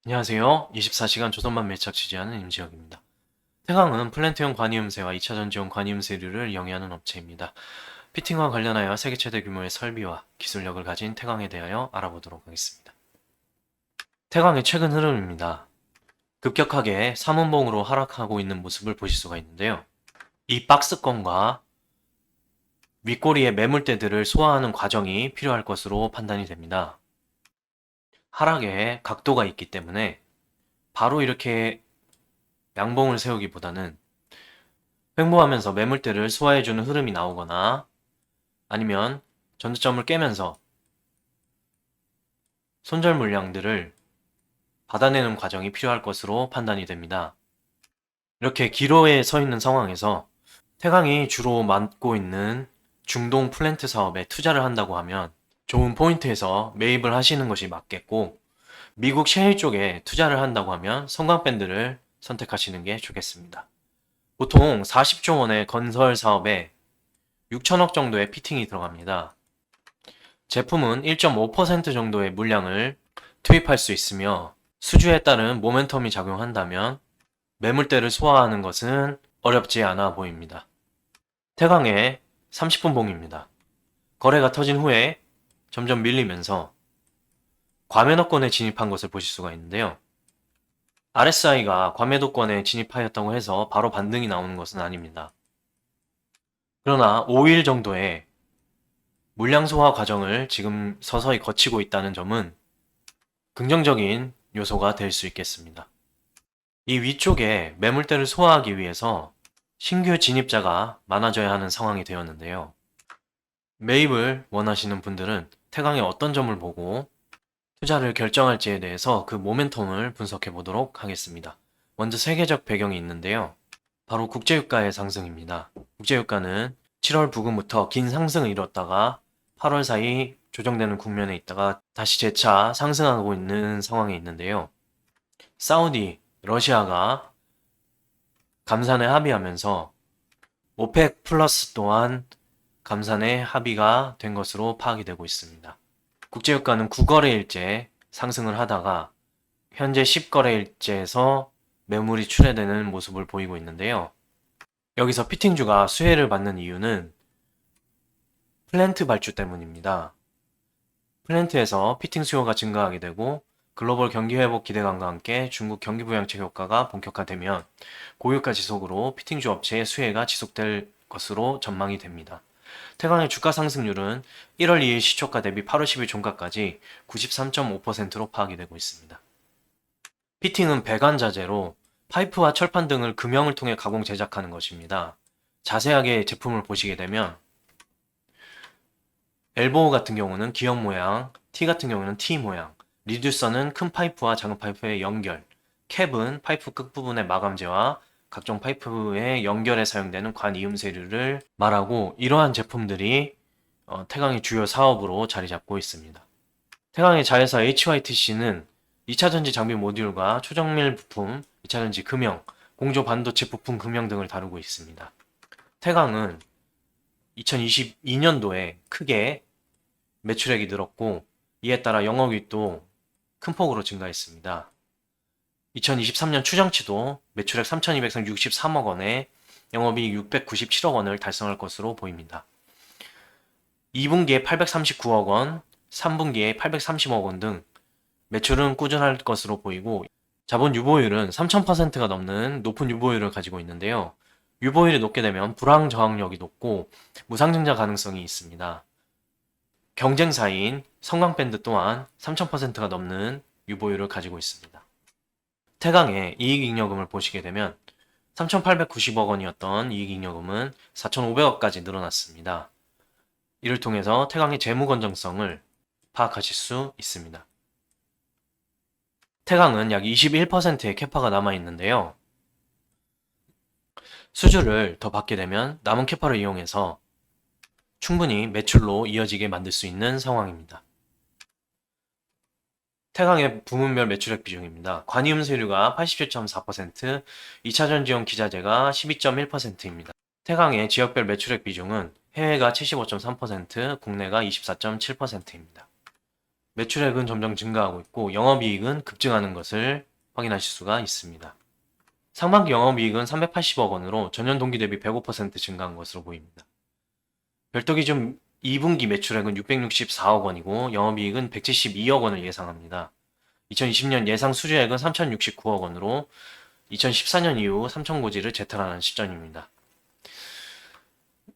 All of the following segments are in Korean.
안녕하세요. 24시간 조선만 밀착 취재하는 임지혁입니다. 태광은 플랜트형 관이음새와 2차전지용 관이음새류를 영위하는 업체입니다. 피팅과 관련하여 세계 최대 규모의 설비와 기술력을 가진 태광에 대하여 알아보도록 하겠습니다. 태광의 최근 흐름입니다. 급격하게 3운봉으로 하락하고 있는 모습을 보실 수가 있는데요. 이 박스권과 윗꼬리의 매물대들을 소화하는 과정이 필요할 것으로 판단이 됩니다. 하락에 각도가 있기 때문에 바로 이렇게 양봉을 세우기보다는 횡보하면서 매물대를 소화해주는 흐름이 나오거나 아니면 전저점을 깨면서 손절 물량들을 받아내는 과정이 필요할 것으로 판단이 됩니다. 이렇게 기로에 서 있는 상황에서 태광이 주로 맡고 있는 중동 플랜트 사업에 투자를 한다고 하면 좋은 포인트에서 매입을 하시는 것이 맞겠고, 미국 셰일 쪽에 투자를 한다고 하면 성광밴드를 선택하시는 게 좋겠습니다. 보통 40조 원의 건설 사업에 6천억 정도의 피팅이 들어갑니다. 제품은 1.5% 정도의 물량을 투입할 수 있으며 수주에 따른 모멘텀이 작용한다면 매물대를 소화하는 것은 어렵지 않아 보입니다. 태광의 30분 봉입니다. 거래가 터진 후에 점점 밀리면서 과매도권에 진입한 것을 보실 수가 있는데요. RSI가 과매도권에 진입하였다고 해서 바로 반등이 나오는 것은 아닙니다. 그러나 5일 정도의 물량 소화 과정을 지금 서서히 거치고 있다는 점은 긍정적인 요소가 될 수 있겠습니다. 이 위쪽에 매물대를 소화하기 위해서 신규 진입자가 많아져야 하는 상황이 되었는데요. 매입을 원하시는 분들은 태광의 어떤 점을 보고 투자를 결정할지에 대해서 그 모멘텀을 분석해 보도록 하겠습니다. 먼저 세계적 배경이 있는데요. 바로 국제유가의 상승입니다. 국제유가는 7월 부근부터 긴 상승을 이뤘다가 8월 사이 조정되는 국면에 있다가 다시 재차 상승하고 있는 상황에 있는데요. 사우디, 러시아가 감산에 합의하면서 오펙 플러스 또한 감산에 합의가 된 것으로 파악이 되고 있습니다. 국제유가는 9거래일째 상승을 하다가 현재 10거래일째에서 매물이 출회되는 모습을 보이고 있는데요. 여기서 피팅주가 수혜를 받는 이유는 플랜트 발주 때문입니다. 플랜트에서 피팅 수요가 증가하게 되고 글로벌 경기 회복 기대감과 함께 중국 경기 부양책 효과가 본격화되면 고유가 지속으로 피팅주 업체의 수혜가 지속될 것으로 전망이 됩니다. 태광의 주가 상승률은 1월 2일 시초가 대비 8월 10일 종가까지 93.5%로 파악이 되고 있습니다. 피팅은 배관 자재로 파이프와 철판 등을 금형을 통해 가공 제작하는 것입니다. 자세하게 제품을 보시게 되면 엘보우 같은 경우는 기역 모양, T 같은 경우는 T 모양, 리듀서는 큰 파이프와 작은 파이프의 연결, 캡은 파이프 끝부분의 마감재와 각종 파이프의 연결에 사용되는 관이음새류를 말하고 이러한 제품들이 태광의 주요 사업으로 자리 잡고 있습니다. 태광의 자회사 HYTC는 2차전지 장비 모듈과 초정밀 부품, 2차전지 금형, 공조 반도체 부품 금형 등을 다루고 있습니다. 태광은 2022년도에 크게 매출액이 늘었고 이에 따라 영업이익도 큰 폭으로 증가했습니다. 2023년 추정치도 매출액 3,263억 원에 영업이익 697억 원을 달성할 것으로 보입니다. 2분기에 839억 원, 3분기에 830억 원 등 매출은 꾸준할 것으로 보이고 자본 유보율은 3000%가 넘는 높은 유보율을 가지고 있는데요. 유보율이 높게 되면 불황 저항력이 높고 무상증자 가능성이 있습니다. 경쟁사인 성광밴드 또한 3000%가 넘는 유보율을 가지고 있습니다. 태광의 이익잉여금을 보시게 되면 3,890억 원이었던 이익잉여금은 4,500억까지 늘어났습니다. 이를 통해서 태광의 재무 건전성을 파악하실 수 있습니다. 태광은 약 21%의 캐파가 남아있는데요. 수주를 더 받게 되면 남은 캐파를 이용해서 충분히 매출로 이어지게 만들 수 있는 상황입니다. 태광의 부문별 매출액 비중입니다. 관이음세류가 87.4%, 2차전지용 기자재가 12.1%입니다. 태광의 지역별 매출액 비중은 해외가 75.3%, 국내가 24.7%입니다. 매출액은 점점 증가하고 있고 영업이익은 급증하는 것을 확인하실 수가 있습니다. 상반기 영업이익은 380억 원으로 전년 동기 대비 105% 증가한 것으로 보입니다. 별도기준 2분기 매출액은 664억 원이고 영업이익은 172억 원을 예상합니다. 2020년 예상 수주액은 3,069억 원으로 2014년 이후 삼천고지를 재탈하는 시점입니다.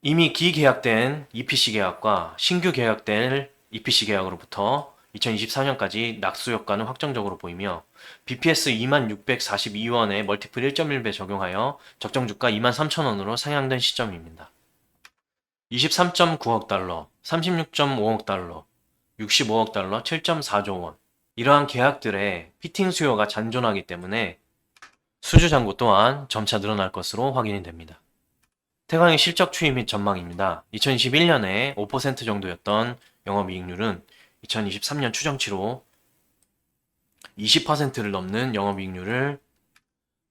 이미 기계약된 EPC 계약과 신규 계약될 EPC 계약으로부터 2024년까지 낙수 효과는 확정적으로 보이며 BPS 2642원에 멀티플 1.1배 적용하여 적정 주가 23,000원으로 상향된 시점입니다. 23.9억 달러, 36.5억 달러, 65억 달러, 7.4조 원. 이러한 계약들의 피팅 수요가 잔존하기 때문에 수주 잔고 또한 점차 늘어날 것으로 확인이 됩니다. 태광의 실적 추이 및 전망입니다. 2021년에 5% 정도였던 영업이익률은 2023년 추정치로 20%를 넘는 영업이익률을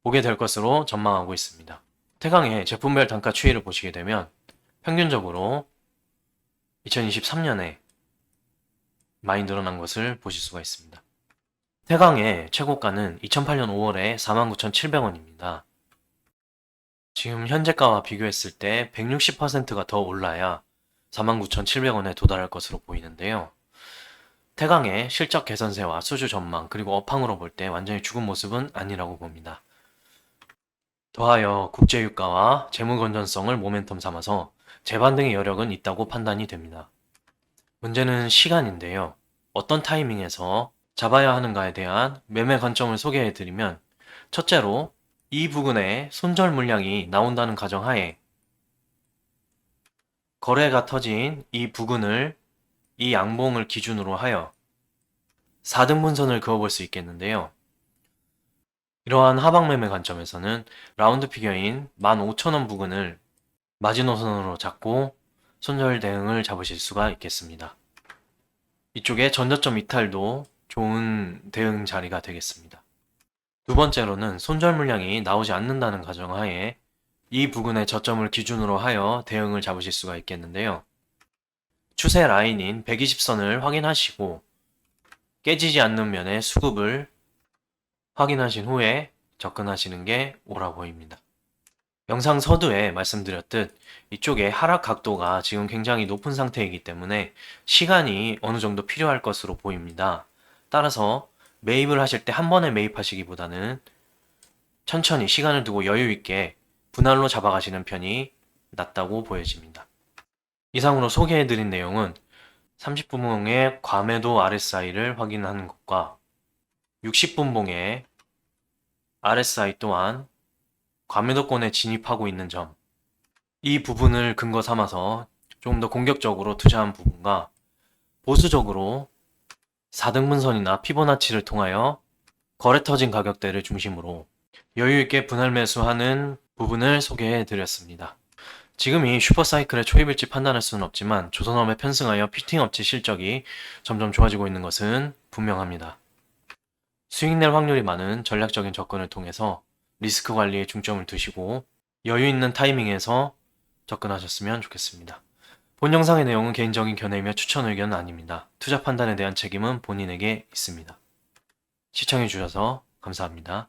보게 될 것으로 전망하고 있습니다. 태광의 제품별 단가 추이를 보시게 되면 평균적으로 2023년에 많이 늘어난 것을 보실 수가 있습니다. 태광의 최고가는 2008년 5월에 49,700원입니다. 지금 현재가와 비교했을 때 160%가 더 올라야 49,700원에 도달할 것으로 보이는데요. 태광의 실적 개선세와 수주 전망 그리고 업황으로 볼 때 완전히 죽은 모습은 아니라고 봅니다. 더하여 국제유가와 재무 건전성을 모멘텀 삼아서 재반등의 여력은 있다고 판단이 됩니다. 문제는 시간인데요. 어떤 타이밍에서 잡아야 하는가에 대한 매매 관점을 소개해드리면 첫째로 이 부근에 손절 물량이 나온다는 가정하에 거래가 터진 이 부근을 이 양봉을 기준으로 하여 4등분선을 그어볼 수 있겠는데요. 이러한 하방 매매 관점에서는 라운드 피겨인 15,000원 부근을 마지노선으로 잡고 손절 대응을 잡으실 수가 있겠습니다. 이쪽에 전저점 이탈도 좋은 대응 자리가 되겠습니다. 두 번째로는 손절 물량이 나오지 않는다는 가정하에 이 부근의 저점을 기준으로 하여 대응을 잡으실 수가 있겠는데요. 추세 라인인 120선을 확인하시고 깨지지 않는 면의 수급을 확인하신 후에 접근하시는 게 옳아 보입니다. 영상 서두에 말씀드렸듯 이쪽에 하락 각도가 지금 굉장히 높은 상태이기 때문에 시간이 어느 정도 필요할 것으로 보입니다. 따라서 매입을 하실 때 한 번에 매입하시기보다는 천천히 시간을 두고 여유 있게 분할로 잡아가시는 편이 낫다고 보여집니다. 이상으로 소개해드린 내용은 30분봉의 과매도 RSI를 확인하는 것과 60분봉의 RSI 또한 과매도권에 진입하고 있는 점, 이 부분을 근거 삼아서 조금 더 공격적으로 투자한 부분과 보수적으로 4등분선이나 피보나치를 통하여 거래 터진 가격대를 중심으로 여유있게 분할 매수하는 부분을 소개해 드렸습니다. 지금이 슈퍼사이클의 초입일지 판단할 수는 없지만 조선업에 편승하여 피팅업체 실적이 점점 좋아지고 있는 것은 분명합니다. 수익 낼 확률이 많은 전략적인 접근을 통해서 리스크 관리에 중점을 두시고 여유 있는 타이밍에서 접근하셨으면 좋겠습니다. 본 영상의 내용은 개인적인 견해이며 추천 의견은 아닙니다. 투자 판단에 대한 책임은 본인에게 있습니다. 시청해주셔서 감사합니다.